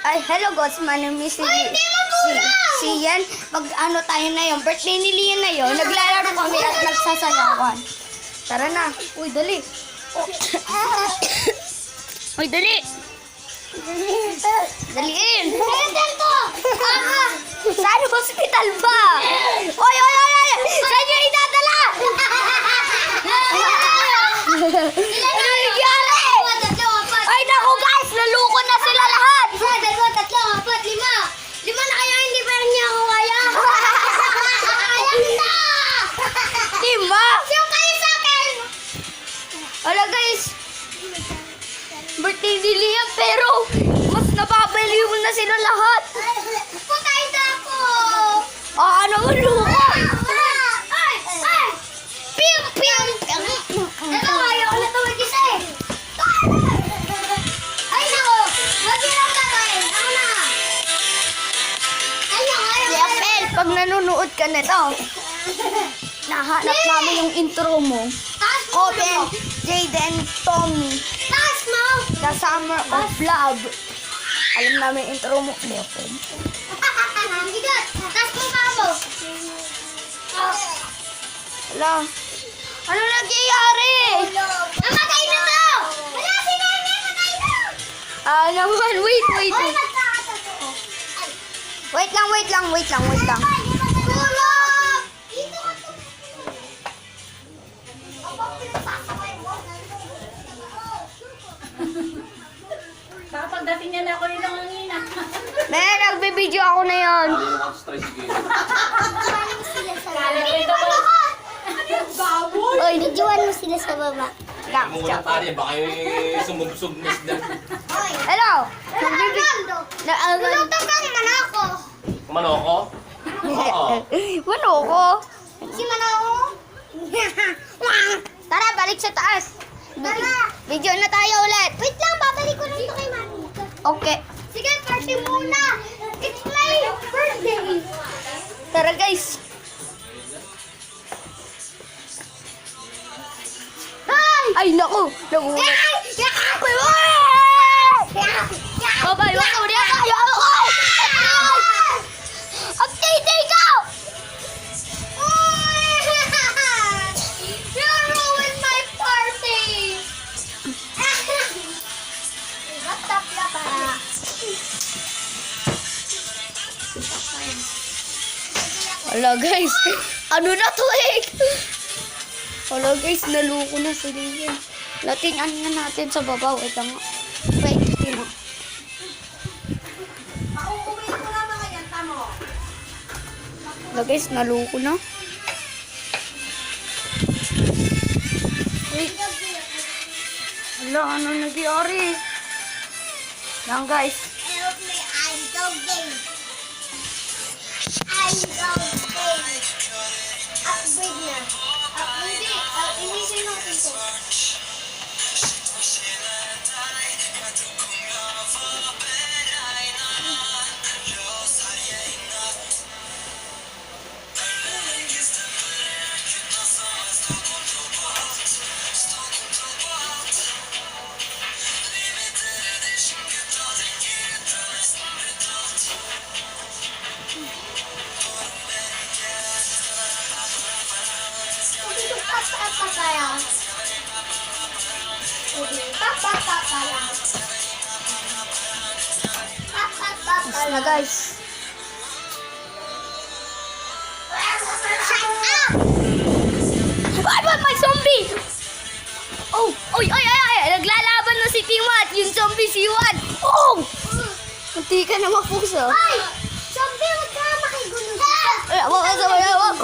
Ay, hello guys, my name is si Yan. Pag ano tayo na yun, birthday ni Lian na yun, naglalaro kami at nagsasayawan. Tara na. Uy, dali. Uy, dali. Daliin. Hospital to! Saan hospital ba? Oy, oy, oy, oy! Saan nyo idadala? Ano nangyari? Ay, naku guys, naluko na sila lahat. 1, 2, 3, 4, 5. 5 na kayo, hindi pa rin niya ako kaya. Ayan na! Diba? Yung kayo sa akin! Wala guys, birthday ni Liam pero mas napapaliw na sila lahat. Patay na ako! Ah, ano luko? Ay! Ay! Pim! Pim! Ito, ayaw ko na ito mag-isa eh. Ay, naku! Mag-irang tatay! Ako na! Ay, naku! Liapel, pag nanonood ka nito, nahanap namin yung intro mo. Taas mo! Open, Jaden, Tommy, Taas mo! The Summer of Love. Alam namin yung intro mo, Liapel. Bigat! Taas mo pa mo! Wala. Ano nangyayari? Namatay na to! Wala si Nene! Namatay na! Ah, naman, wait. Ay, magkakatato! Wait lang. Tulog! Dito ka to! Ako, pinasasakay mo. Baka pagdating niya na ako rin ang hangina. Men, nagbibideo ako na yon. Kala ko ito ko. Oy, Videoan mo sila sa baba. lang. Mo na tali, baka yung sumudsog na sila. Hello. Nagbibideo. Lutang ka naman ako. Manoko? Oo. Ano ko? Si Manao. Tara, balik sa taas. Tara. Video na tayo ulit. Wait lang, babalik ko lang ito kay Mami. Okay. Sige, party muna. It's my birthday. Tara guys. Ay, naku. Nagulat. Babay, wag ka ulit. Ayaw ako. Update ko. You ruined my party. Batap la para. Wala guys. Ano na to eh? Wala guys, naluko na si Lian. Latingan nga natin sa babaw. Ito nga. Wait, tingnan. Uuwi ko na mga yan, tamo. Wala guys, naluko na. Wait. Wala, ano nagyari? Lang guys. Help me, I'm jogging. I'm jogging. Upgrade na. Inisin natin to. Tapos na guys. Ay, may zombie! Oh, oy, oy, oy, oy! Naglalaban na si Timat, yung zombie si Juan. Oh! Hindi ka na mapuso. Ay! Zombie, huwag ka makigulo. Ay, wag.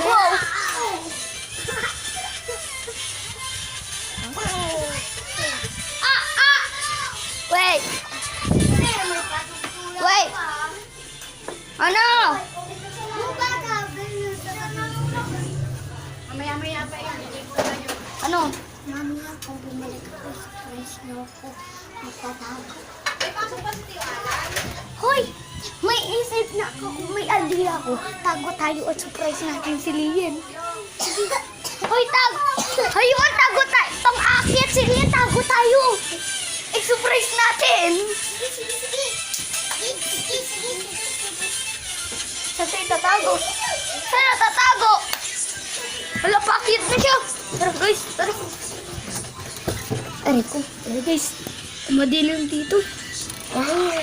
Wait, wait. Ano? Mamaya-maya pa yan. Ano? Mami, kung bumalik ako sa price na ako, magtatago. Hoy! May isip na ako, may idea ako. Tago tayo at surprise natin si Lian. Hoy, tago! Hayun, tago tayo! Pang-akyat si Lian, tago tayo! I-surprise natin! Sige, sige, sige. Saan tayo tatago? Saan na tatago? Wala, pakit na siya. Tara guys, tara. Aray ko. Tara guys. Madilim dito. Ah.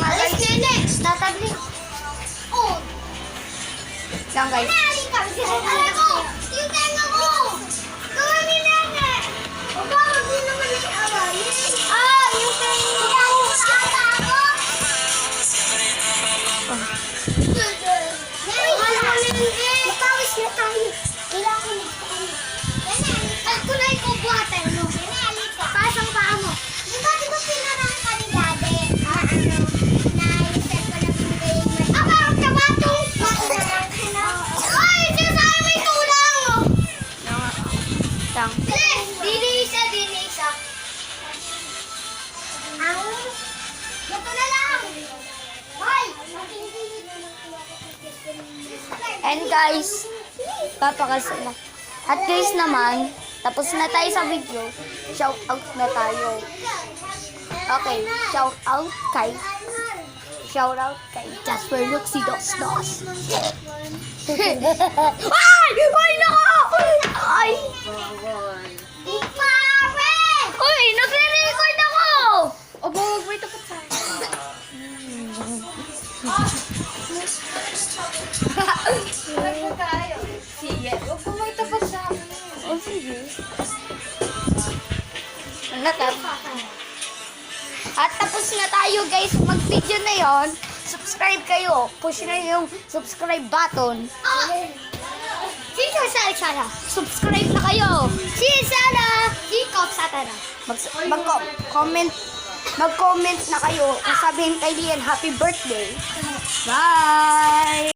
Alis, nene! Tatagli. Oh! Lang guys. Alam ko! Yung tenga ko! Gawin ni nene! O bakit di naman i-away? Ah! Yung tenga ko! Ata ako! Matawis na tayo. Kailangan ko nagtayo. Nene, ay kulay ko buhatan mo. Nene, alika. Pasang paa mo. Di ba pinarang ka ni Daddy? Na-reset ko na binigay yung may... parang kabato! Ay, sinasabi may tulang! Lang. Bilis! Dini isa. Ito na lang! Hoy! And guys, papakasal na. At guys naman, tapos na tayo sa video. Shout out na tayo. Okay, shout out kay Jasper Luxy Dos Dos. Ay! Ay, nako! Ay! Pare! Uy, nagre-record ako! Obo, wag may tapat sa akin. Wag tayo. Sige, wag mo may tapat sa akin. Oh, sige. At tapos na tayo guys, mag-video na yon. Subscribe kayo. Push na yung subscribe button. Si Sara. Subscribe na kayo. Si Sara. Si Kop Satana. Mag-comment na kayo kung sabihin kay Lian happy birthday. Bye!